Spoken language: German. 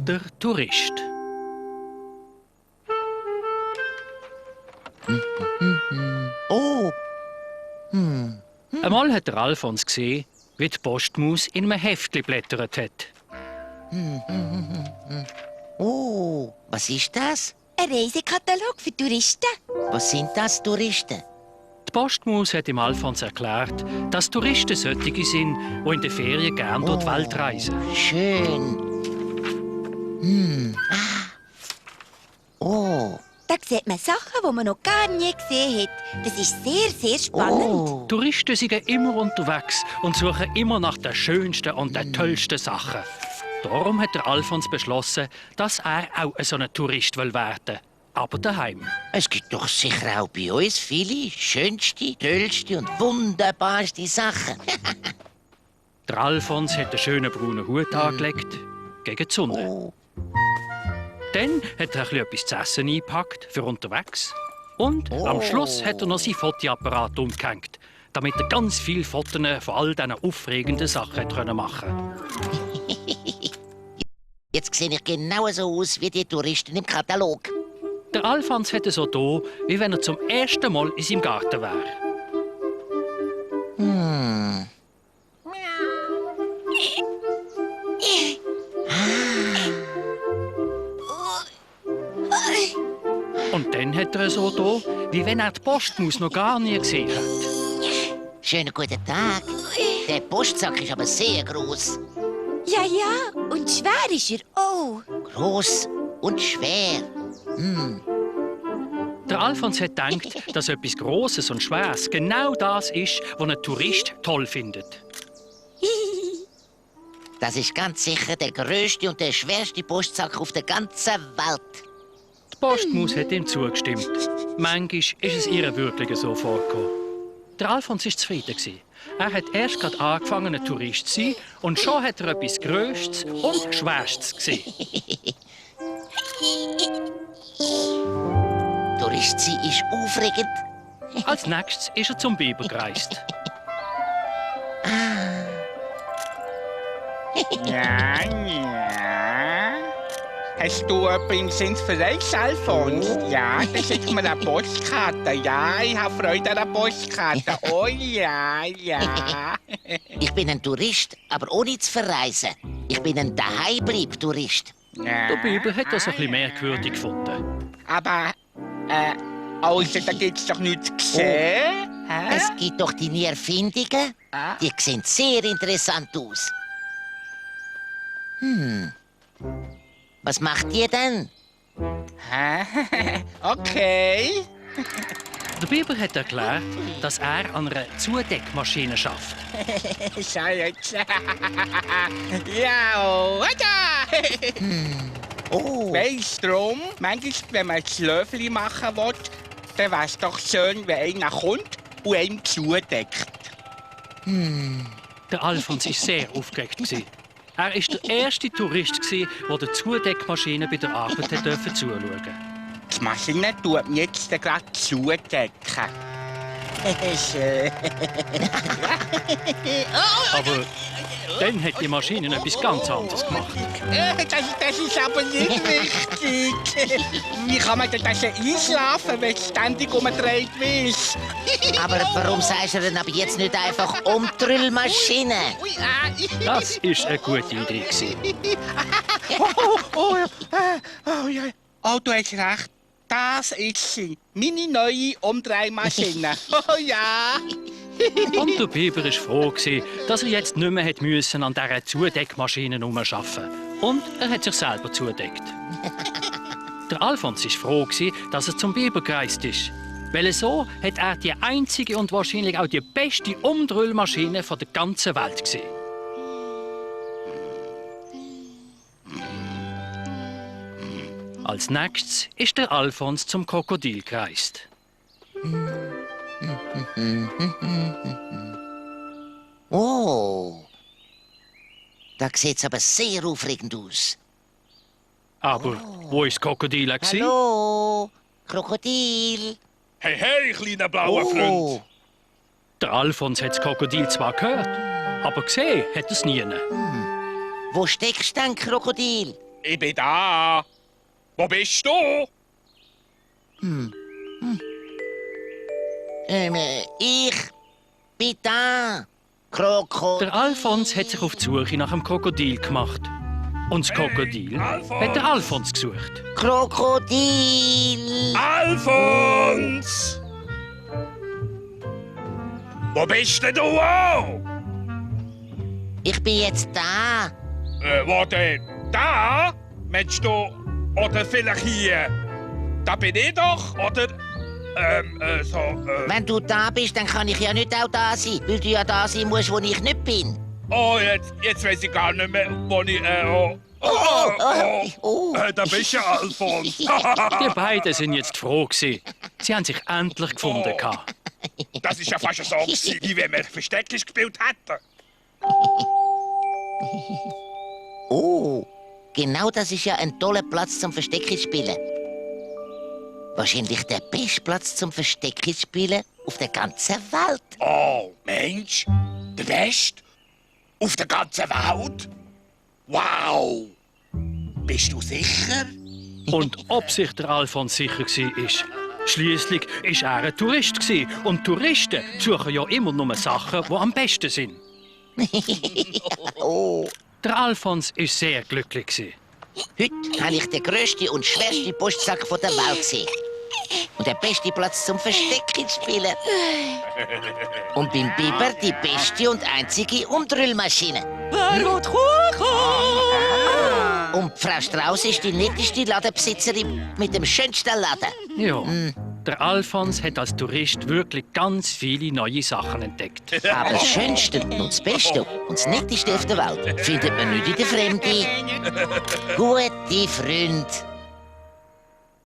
Der Tourist. Oh! Einmal hat der Alfons gesehen, wie die Postmaus in einem Heftchen blättert hat. Oh, was ist das? Ein Reisekatalog für Touristen. Was sind das, Touristen? Die Postmaus hat dem Alfons erklärt, dass Touristen solche sind, die in den Ferien gerne durch die Welt reisen. Schön. Oh. Da sieht man Sachen, die man noch gar nie gesehen hat. Das ist sehr, sehr spannend. Oh. Touristen sind immer unterwegs und suchen immer nach den schönsten und den tollsten Sachen. Darum hat der Alfons beschlossen, dass er auch so ein Tourist werden will. Aber daheim. Es gibt doch sicher auch bei uns viele schönste, tollste und wunderbarste Sachen. Der Alfons hat einen schönen braunen Hut angelegt, gegen die Sonne. Oh. Dann hat er etwas zu essen eingepackt für unterwegs. Und am Schluss hat er noch seinen Fotoapparat umgehängt, damit er ganz viele Fotos von all diesen aufregenden Sachen machen konnte. Jetzt sehe ich genau so aus wie die Touristen im Katalog. Der Alfons hat es so da, wie wenn er zum ersten Mal in seinem Garten wäre. Und dann hat er es so da, wie wenn er die Postmaus noch gar nie gesehen hat. Schönen guten Tag. Der Postsack ist aber sehr groß. Ja, ja, und schwer ist er auch. Groß und schwer. Der Alfons hat gedacht, dass etwas Grosses und Schweres genau das ist, was ein Tourist toll findet. Das ist ganz sicher der größte und der schwerste Postsack auf der ganzen Welt. Die Postmaus hat ihm zugestimmt. Manchmal ist es ihr wirklich so vorgekommen. Der Alfons war zufrieden. Er hat erst gerade angefangen, ein Tourist zu sein, und schon hat er etwas Grösstes und Schwerstes gesehen. Tourist sein ist aufregend. Als nächstes ist er zum Biber gereist. Ja, ja. Hast du übrigens ins Verreis, Alfons? Ja, das ist mir eine Postkarte. Ja, ich habe Freude an der Postkarte. Oh ja, ja. Ich bin ein Tourist, aber ohne zu verreisen. Ich bin ein Daheimbleib-Tourist. Der Biber hat das ein bisschen merkwürdig gefunden. Aber, also, da gibt's doch nichts zu sehen. Hä? Es gibt doch deine Erfindungen. Die sehen sehr interessant aus. Was macht ihr denn? Hä? Okay. Der Biber hat erklärt, dass er an einer Zudeckmaschine schafft. Schau jetzt. Ja, oh, da. Oh, Weisst drum, manchmal, wenn man ein Schlöfli machen will, dann wär's doch schön, wenn einer kommt und einem zudeckt. Der Alfons war sehr aufgeregt. Er war der erste Tourist, der der Zudeckmaschine bei der Arbeit zuschauen durfte. Die Maschine tut mir jetzt gerade zudecken. Schön. Aber dann hat die Maschine etwas ganz anderes gemacht. Das ist aber nicht wichtig. Wie kann man denn das einschlafen, wenn es ständig umgedreht wird? aber warum sagst du denn aber jetzt nicht einfach Umtrüllmaschine? Das war eine gute Idee. Oh, du hast recht. Das ist sie. Meine neue Umdrehmaschine. Oh ja. Und der Biber war froh, dass er jetzt nicht mehr an dieser Zudeckmaschine arbeiten musste. Und er hat sich selber zudeckt. Der Alfons war froh, dass er zum Biber gereist ist. Weil so hat er die einzige und wahrscheinlich auch die beste Umdrüllmaschine der ganzen Welt gesehen. Als nächstes ist der Alfons zum Krokodil gereist. Oh, da sieht's aber sehr aufregend aus. Aber wo ist das Krokodil? Gewesen? Hallo, Krokodil. Hey, hey, kleiner blauer Freund. Oh, Der Alfons hat das Krokodil zwar gehört, aber gesehen hat er es nie. wo steckst du denn, Krokodil? Ich bin da. Wo bist du? Ich bin da, Krokodil. Der Alfons hat sich auf die Suche nach dem Krokodil gemacht. Und das Krokodil hat der Alfons gesucht. Krokodil. Alfons! Wo bist denn du auch? Ich bin jetzt da. Wo denn? Da? Meinst du? Oder vielleicht hier? Da bin ich doch, oder? Wenn du da bist, dann kann ich ja nicht auch da sein, weil du ja da sein musst, wo ich nicht bin. Oh, jetzt weiß ich gar nicht mehr, wo ich, da bist du ja, Alfons. Die beiden sind jetzt froh gewesen. Sie haben sich endlich gefunden. Das ist ja fast so gewesen, wie wenn wir Versteckis gespielt hätten. Oh, genau das ist ja ein toller Platz zum Versteckspielen. Wahrscheinlich der beste Platz zum Versteckspielen auf der ganzen Welt. Oh, Mensch, der Beste? Auf der ganzen Welt? Wow! Bist du sicher? Und ob sich der Alfons sicher war, schliesslich war er ein Tourist gewesen. Und Touristen suchen ja immer nur Sachen, die am besten sind. Oh, Der Alfons war sehr glücklich gewesen. heute habe ich den grössten und schwersten Postsack der Welt gesehen. Und der beste Platz zum Versteckspielen. Und beim Biber die beste und einzige Umdrüllmaschine. Wer will Kuchen? Und Frau Strauss ist die netteste Ladenbesitzerin mit dem schönsten Laden. Ja, der Alfons hat als Tourist wirklich ganz viele neue Sachen entdeckt. Aber das Schönste und das Beste und das Netteste auf der Welt findet man nicht in der Fremde. Gute Freunde.